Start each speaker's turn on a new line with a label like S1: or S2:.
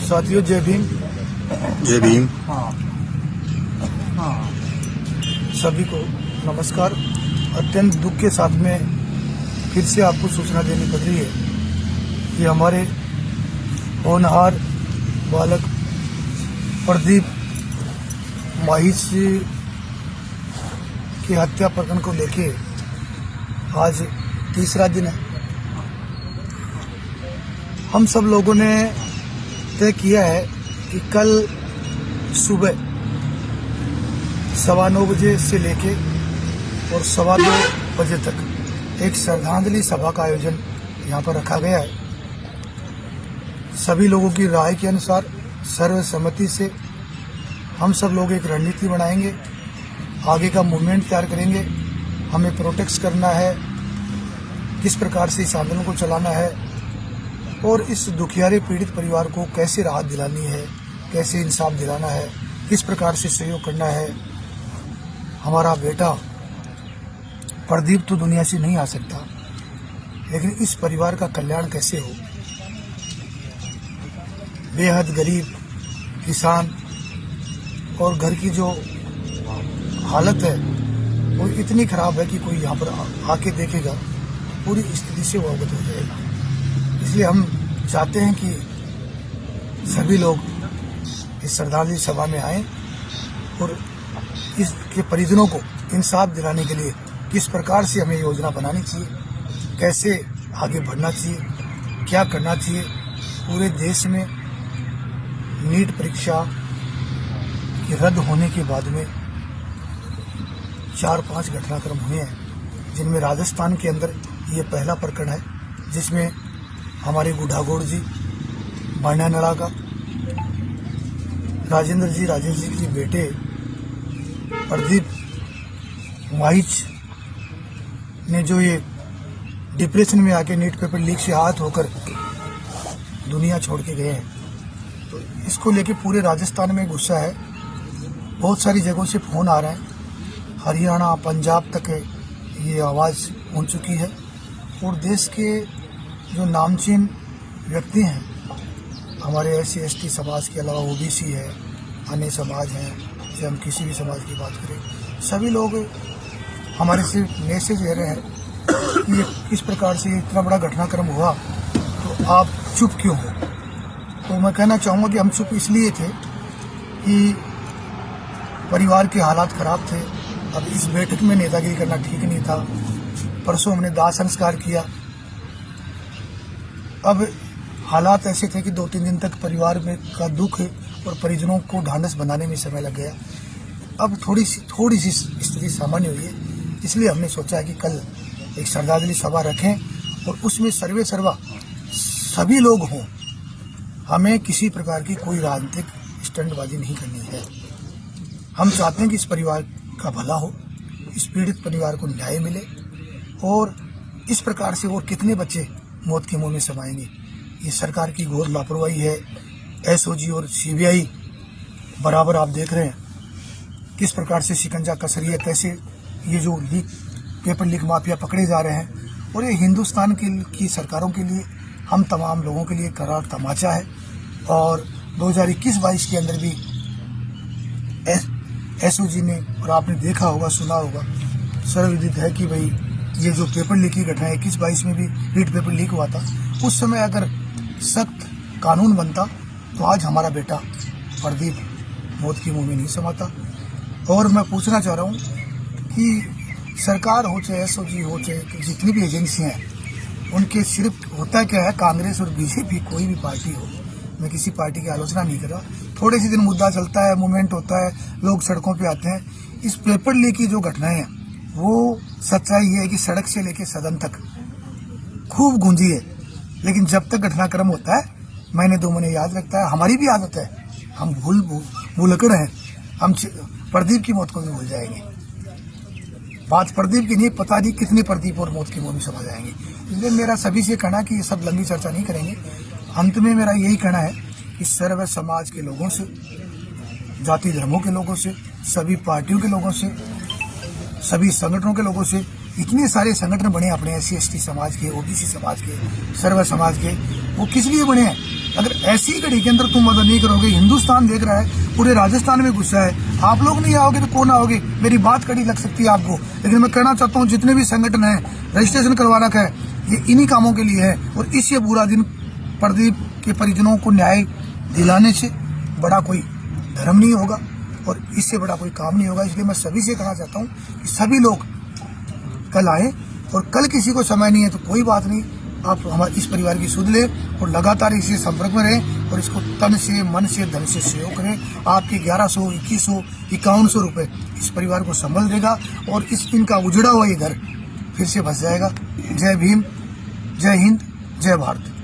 S1: साथियों जय भीम।
S2: जय भीम।
S1: हाँ, सभी को नमस्कार। अत्यंत दुख के साथ में फिर से आपको सूचना देनी पड़ रही है कि हमारे होनहार बालक प्रदीप माहिश की हत्या प्रकरण को लेके आज तीसरा दिन है। हम सब लोगों ने तय किया है कि कल सुबह 9:15 बजे से लेके और 2:15 बजे तक एक श्रद्धांजलि सभा का आयोजन यहाँ पर रखा गया है। सभी लोगों की राय के अनुसार सर्वसम्मति से हम सब लोग एक रणनीति बनाएंगे, आगे का मूवमेंट तैयार करेंगे। हमें प्रोटेक्ट करना है, किस प्रकार से इस आंदोलन को चलाना है और इस दुखियारे पीड़ित परिवार को कैसे राहत दिलानी है, कैसे इंसाफ दिलाना है, किस प्रकार से सहयोग करना है। हमारा बेटा प्रदीप तो दुनिया से नहीं आ सकता, लेकिन इस परिवार का कल्याण कैसे हो। बेहद गरीब किसान और घर की जो हालत है वो इतनी खराब है कि कोई यहाँ पर आके देखेगा पूरी स्थिति से वो अवगत हो जाएगा। इसलिए हम चाहते हैं कि सभी लोग इस श्रद्धांजलि सभा में आएं और इसके परिजनों को इंसाफ दिलाने के लिए किस प्रकार से हमें योजना बनानी चाहिए, कैसे आगे बढ़ना चाहिए, क्या करना चाहिए। पूरे देश में नीट परीक्षा के रद्द होने के बाद में 4-5 घटनाक्रम हुए हैं, जिनमें राजस्थान के अंदर ये पहला प्रकरण है, जिसमें हमारे गुढ़ागोड़ जी बाण्यानड़ा का राजेंद्र जी के बेटे प्रदीप माहिश ने जो ये डिप्रेशन में आके नीट पेपर लीक से हाथ होकर दुनिया छोड़ के गए हैं, तो इसको लेके पूरे राजस्थान में गुस्सा है। बहुत सारी जगहों से फोन आ रहे हैं, हरियाणा पंजाब तक ये आवाज़ पहुंच चुकी है और देश के जो नामचीन व्यक्ति हैं, हमारे SC/ST समाज के अलावा OBC है, अन्य समाज हैं, जैसे हम किसी भी समाज की बात करें, सभी लोग हमारे से मैसेज ले रहे हैं कि ये किस प्रकार से इतना बड़ा घटनाक्रम हुआ तो आप चुप क्यों हो। तो मैं कहना चाहूँगा कि हम चुप इसलिए थे कि परिवार के हालात ख़राब थे। अब इस बैठक में नेतागिरी करना ठीक नहीं था। परसों हमने दाह संस्कार किया। अब हालात ऐसे थे कि 2-3 दिन तक परिवार में का दुख और परिजनों को ढांढस बनाने में समय लग गया। अब थोड़ी सी स्थिति सामान्य हुई है, इसलिए हमने सोचा है कि कल एक श्रद्धांजलि सभा रखें और उसमें सर्वे सर्वा सभी लोग हों। हमें किसी प्रकार की कोई राजनीतिक स्टंटबाजी नहीं करनी है। हम चाहते हैं कि इस परिवार का भला हो, इस पीड़ित परिवार को न्याय मिले और इस प्रकार से और कितने बच्चे मौत के मुंह में समाएंगे। ये सरकार की घोर लापरवाही है। SOG और CBI बराबर आप देख रहे हैं किस प्रकार से शिकंजा कस रही है, कैसे ये जो पेपर लीक माफिया पकड़े जा रहे हैं। और ये हिंदुस्तान की सरकारों के लिए, हम तमाम लोगों के लिए करार तमाचा है। और 2021-22 के अंदर भी SOG ने, और आपने देखा होगा सुना होगा, सर्वविदित है कि भाई ये जो पेपर लीक की घटना 21-22 में भी नीट पेपर लीक हुआ था, उस समय अगर सख्त कानून बनता तो आज हमारा बेटा प्रदीप मौत की मुंह में नहीं समाता। और मैं पूछना चाह रहा हूँ कि सरकार हो चाहे SOG हो चाहे जितनी भी एजेंसियाँ हैं, उनके सिर्फ होता क्या है, कांग्रेस और BJP कोई भी पार्टी हो, मैं किसी पार्टी की आलोचना नहीं कर रहा, थोड़े से दिन मुद्दा चलता है, मूवमेंट होता है, लोग सड़कों पे आते हैं। इस पेपर लीक की जो घटनाएं हैं, वो सच्चाई ये है कि सड़क से लेकर सदन तक खूब गूंजी है, लेकिन जब तक घटनाक्रम होता है महीने 2 महीने याद रखता है। हमारी भी आदत है, हम भूलकर हैं, हम प्रदीप की मौत को भी भूल जाएंगे। बात प्रदीप की नहीं, पता नहीं कितने प्रदीप और मौत की मुंह में समा जाएंगे। इसलिए मेरा सभी से कहना कि ये सब लंबी चर्चा नहीं करेंगे। अंत में मेरा यही कहना है कि सर्व समाज के लोगों से, जाति धर्मों के लोगों से, सभी पार्टियों के लोगों से, सभी संगठनों के लोगों से इतने सारे संगठन बने अपने SC/ST समाज के, OBC समाज के, सर्व समाज के, वो किस लिए बने हैं? अगर ऐसी घड़ी के अंदर तुम मदद नहीं करोगे, हिंदुस्तान देख रहा है, पूरे राजस्थान में गुस्सा है, आप लोग नहीं आओगे तो कौन आओगे? मेरी बात कड़ी लग सकती है आपको, लेकिन मैं कहना चाहता हूँ जितने भी संगठन है, रजिस्ट्रेशन करवा रखा है, ये इन्हीं कामों के लिए है। और इससे बुरा दिन प्रदीप के परिजनों को न्याय दिलाने से बड़ा कोई धर्म नहीं होगा और इससे बड़ा कोई काम नहीं होगा। इसलिए मैं सभी से कहना चाहता हूँ कि सभी लोग कल आए, और कल किसी को समय नहीं है तो कोई बात नहीं, आप हमारे इस परिवार की सुध ले और लगातार इसी संपर्क में रहें और इसको तन से, मन से, धन से सहयोग करें। आपके 1100, 2100, 5100 रुपये इस परिवार को संभल देगा और इस इनका उजड़ा हुआ ये घर फिर से बस जाएगा। जय भीम, जय हिंद, जय भारत।